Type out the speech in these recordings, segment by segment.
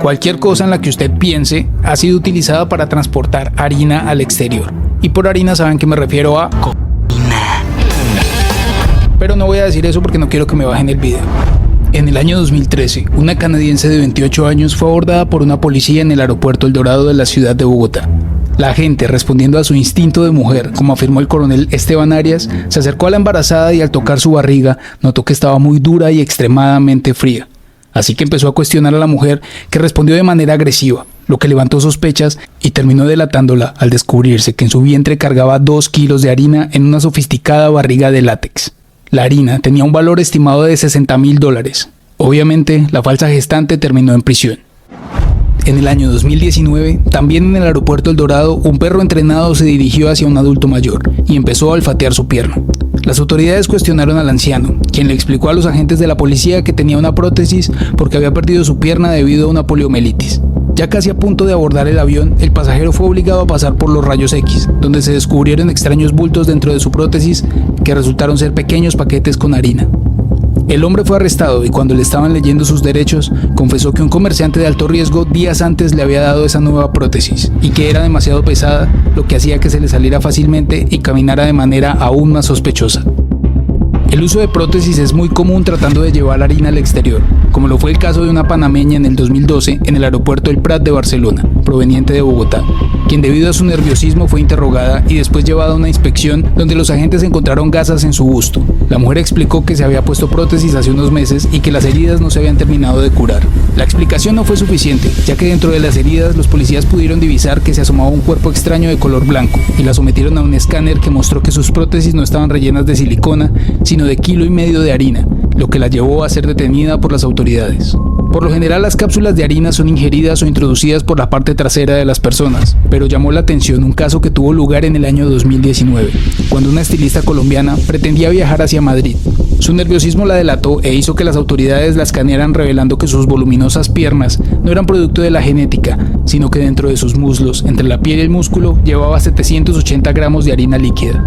Cualquier cosa en la que usted piense ha sido utilizada para transportar harina al exterior. Y por harina saben que me refiero a cocaína. Pero no voy a decir eso porque no quiero que me bajen el video. En el año 2013, una canadiense de 28 años fue abordada por una policía en el aeropuerto El Dorado de la ciudad de Bogotá. La agente, respondiendo a su instinto de mujer, como afirmó el coronel Esteban Arias, se acercó a la embarazada y al tocar su barriga notó que estaba muy dura y extremadamente fría. Así que empezó a cuestionar a la mujer, que respondió de manera agresiva, lo que levantó sospechas y terminó delatándola al descubrirse que en su vientre cargaba 2 kilos de harina en una sofisticada barriga de látex. La harina tenía un valor estimado de $60,000. Obviamente, la falsa gestante terminó en prisión. En el año 2019, también en el aeropuerto El Dorado, un perro entrenado se dirigió hacia un adulto mayor y empezó a olfatear su pierna. Las autoridades cuestionaron al anciano, quien le explicó a los agentes de la policía que tenía una prótesis porque había perdido su pierna debido a una poliomielitis. Ya casi a punto de abordar el avión, el pasajero fue obligado a pasar por los rayos X, donde se descubrieron extraños bultos dentro de su prótesis que resultaron ser pequeños paquetes con harina. El hombre fue arrestado y cuando le estaban leyendo sus derechos, confesó que un comerciante de alto riesgo días antes le había dado esa nueva prótesis y que era demasiado pesada, lo que hacía que se le saliera fácilmente y caminara de manera aún más sospechosa. El uso de prótesis es muy común tratando de llevar harina al exterior, como lo fue el caso de una panameña en el 2012 en el aeropuerto El Prat de Barcelona, proveniente de Bogotá, quien debido a su nerviosismo fue interrogada y después llevada a una inspección donde los agentes encontraron gasas en su busto. La mujer explicó que se había puesto prótesis hace unos meses y que las heridas no se habían terminado de curar. La explicación no fue suficiente, ya que dentro de las heridas los policías pudieron divisar que se asomaba un cuerpo extraño de color blanco y la sometieron a un escáner que mostró que sus prótesis no estaban rellenas de silicona, sino de 1,5 kilos de harina, lo que la llevó a ser detenida por las autoridades. Por lo general, las cápsulas de harina son ingeridas o introducidas por la parte trasera de las personas, pero llamó la atención un caso que tuvo lugar en el año 2019, cuando una estilista colombiana pretendía viajar hacia Madrid. Su nerviosismo la delató e hizo que las autoridades la escanearan, revelando que sus voluminosas piernas no eran producto de la genética, sino que dentro de sus muslos, entre la piel y el músculo, llevaba 780 gramos de harina líquida.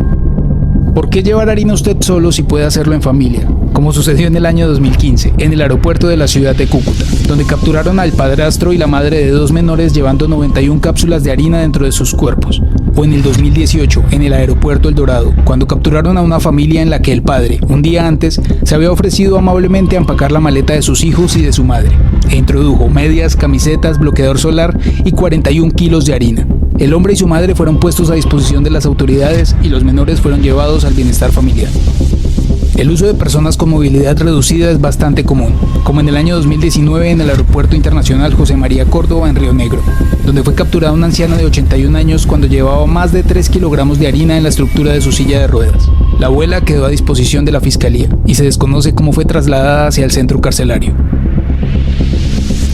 ¿Por qué llevar harina usted solo si puede hacerlo en familia? Como sucedió en el año 2015, en el aeropuerto de la ciudad de Cúcuta, donde capturaron al padrastro y la madre de 2 menores llevando 91 cápsulas de harina dentro de sus cuerpos. O en el 2018, en el aeropuerto El Dorado, cuando capturaron a una familia en la que el padre, un día antes, se había ofrecido amablemente a empacar la maleta de sus hijos y de su madre, e introdujo medias, camisetas, bloqueador solar y 41 kilos de harina. El hombre y su madre fueron puestos a disposición de las autoridades y los menores fueron llevados al bienestar familiar. El uso de personas con movilidad reducida es bastante común, como en el año 2019 en el Aeropuerto Internacional José María Córdoba en Río Negro, donde fue capturada una anciana de 81 años cuando llevaba más de 3 kilogramos de harina en la estructura de su silla de ruedas. La abuela quedó a disposición de la fiscalía y se desconoce cómo fue trasladada hacia el centro carcelario.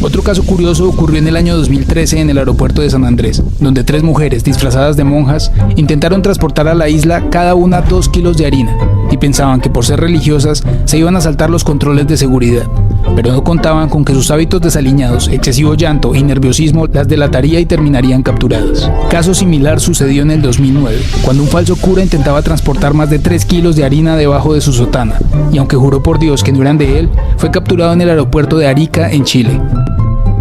Otro caso curioso ocurrió en el año 2013 en el aeropuerto de San Andrés, donde 3 mujeres disfrazadas de monjas intentaron transportar a la isla cada una 2 kilos de harina y pensaban que por ser religiosas se iban a saltar los controles de seguridad, pero no contaban con que sus hábitos desaliñados, excesivo llanto y nerviosismo las delataría y terminarían capturadas. Caso similar sucedió en el 2009, cuando un falso cura intentaba transportar más de 3 kilos de harina debajo de su sotana, y aunque juró por Dios que no eran de él, fue capturado en el aeropuerto de Arica, en Chile.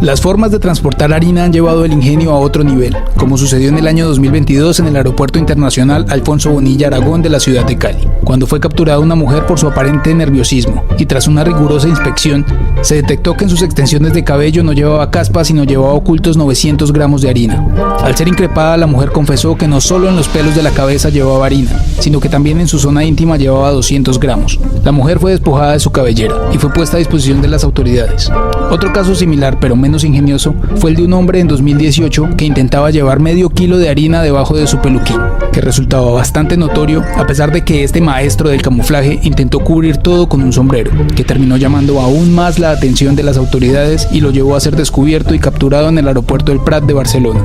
Las formas de transportar harina han llevado el ingenio a otro nivel, como sucedió en el año 2022 en el Aeropuerto Internacional Alfonso Bonilla Aragón de la ciudad de Cali, cuando fue capturada una mujer por su aparente nerviosismo, y tras una rigurosa inspección, se detectó que en sus extensiones de cabello no llevaba caspa, sino llevaba ocultos 900 gramos de harina. Al ser increpada, la mujer confesó que no solo en los pelos de la cabeza llevaba harina, sino que también en su zona íntima llevaba 200 gramos. La mujer fue despojada de su cabellera y fue puesta a disposición de las autoridades. Otro caso similar, pero menos ingenioso, fue el de un hombre en 2018 que intentaba llevar medio kilo de harina debajo de su peluquín, que resultaba bastante notorio a pesar de que este maestro del camuflaje intentó cubrir todo con un sombrero, que terminó llamando aún más la atención de las autoridades y lo llevó a ser descubierto y capturado en el aeropuerto El Prat de Barcelona.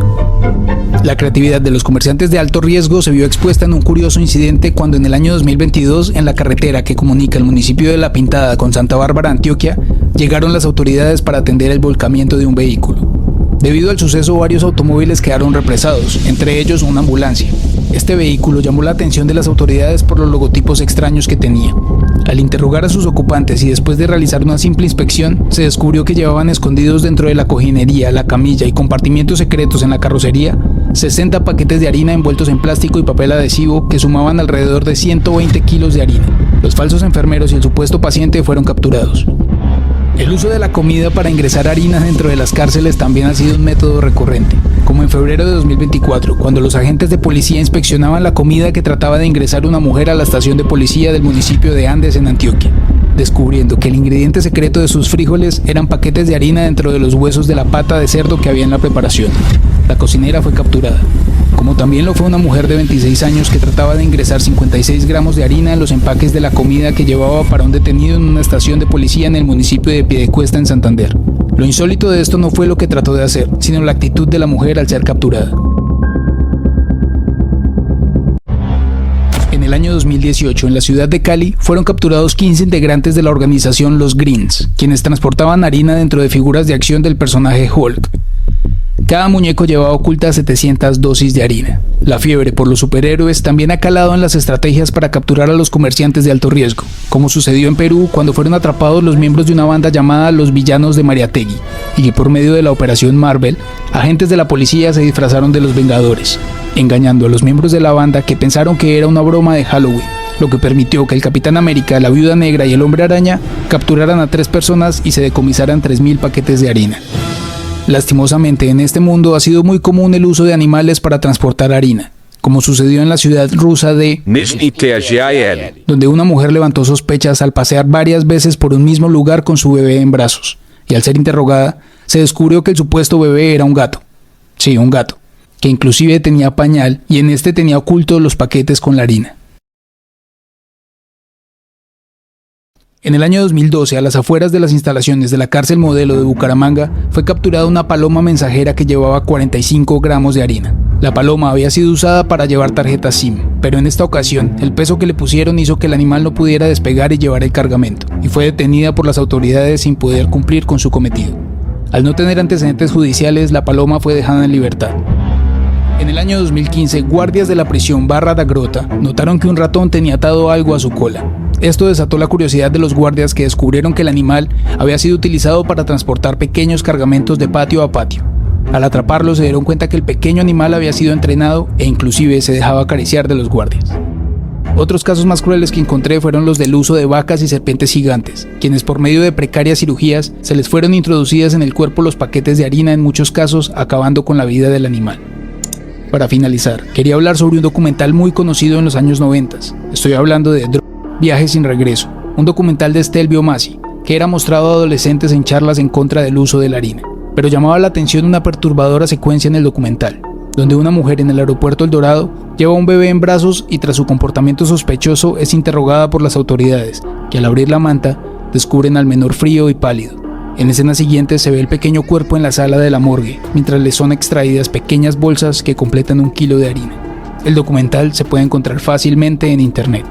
La creatividad de los comerciantes de alto riesgo se vio expuesta en un curioso incidente cuando en el año 2022, en la carretera que comunica el municipio de La Pintada con Santa Bárbara, Antioquia, llegaron las autoridades para atender el volcamiento de un vehículo. Debido al suceso, varios automóviles quedaron represados, entre ellos una ambulancia. Este vehículo llamó la atención de las autoridades por los logotipos extraños que tenía. Al interrogar a sus ocupantes y después de realizar una simple inspección, se descubrió que llevaban escondidos dentro de la cojinería, la camilla y compartimientos secretos en la carrocería 60 paquetes de harina envueltos en plástico y papel adhesivo que sumaban alrededor de 120 kilos de harina. Los falsos enfermeros y el supuesto paciente fueron capturados. El uso de la comida para ingresar harina dentro de las cárceles también ha sido un método recurrente, como en febrero de 2024, cuando los agentes de policía inspeccionaban la comida que trataba de ingresar una mujer a la estación de policía del municipio de Andes en Antioquia, descubriendo que el ingrediente secreto de sus frijoles eran paquetes de harina dentro de los huesos de la pata de cerdo que había en la preparación. La cocinera fue capturada, como también lo fue una mujer de 26 años que trataba de ingresar 56 gramos de harina en los empaques de la comida que llevaba para un detenido en una estación de policía en el municipio de Piedecuesta, en Santander. Lo insólito de esto no fue lo que trató de hacer, sino la actitud de la mujer al ser capturada. En el año 2018, en la ciudad de Cali, fueron capturados 15 integrantes de la organización Los Greens, quienes transportaban harina dentro de figuras de acción del personaje Hulk. Cada muñeco llevaba ocultas 700 dosis de harina. La fiebre por los superhéroes también ha calado en las estrategias para capturar a los comerciantes de alto riesgo, como sucedió en Perú cuando fueron atrapados los miembros de una banda llamada Los Villanos de Mariategui, y que por medio de la operación Marvel, agentes de la policía se disfrazaron de los Vengadores, engañando a los miembros de la banda que pensaron que era una broma de Halloween, lo que permitió que el Capitán América, la Viuda Negra y el Hombre Araña capturaran a 3 personas y se decomisaran 3.000 paquetes de harina. Lastimosamente, en este mundo ha sido muy común el uso de animales para transportar harina, como sucedió en la ciudad rusa de Nizhny Tagil, donde una mujer levantó sospechas al pasear varias veces por un mismo lugar con su bebé en brazos, y al ser interrogada, se descubrió que el supuesto bebé era un gato. Sí, un gato, que inclusive tenía pañal y en este tenía ocultos los paquetes con la harina. En el año 2012, a las afueras de las instalaciones de la cárcel Modelo de Bucaramanga, fue capturada una paloma mensajera que llevaba 45 gramos de harina. La paloma había sido usada para llevar tarjetas SIM, pero en esta ocasión, el peso que le pusieron hizo que el animal no pudiera despegar y llevar el cargamento, y fue detenida por las autoridades sin poder cumplir con su cometido. Al no tener antecedentes judiciales, la paloma fue dejada en libertad. En el año 2015, guardias de la prisión Barra da Grota notaron que un ratón tenía atado algo a su cola. Esto desató la curiosidad de los guardias, que descubrieron que el animal había sido utilizado para transportar pequeños cargamentos de patio a patio. Al atraparlo se dieron cuenta que el pequeño animal había sido entrenado e inclusive se dejaba acariciar de los guardias. Otros casos más crueles que encontré fueron los del uso de vacas y serpientes gigantes, quienes por medio de precarias cirugías se les fueron introducidas en el cuerpo los paquetes de harina, en muchos casos acabando con la vida del animal. Para finalizar, quería hablar sobre un documental muy conocido en los años 90. Estoy hablando de Viaje sin regreso, un documental de Stelvio Massi, que era mostrado a adolescentes en charlas en contra del uso de la harina. Pero llamaba la atención una perturbadora secuencia en el documental, donde una mujer en el aeropuerto El Dorado lleva a un bebé en brazos y tras su comportamiento sospechoso es interrogada por las autoridades, que al abrir la manta descubren al menor frío y pálido. En escenas siguientes se ve el pequeño cuerpo en la sala de la morgue, mientras le son extraídas pequeñas bolsas que completan 1 kilo de harina. El documental se puede encontrar fácilmente en internet.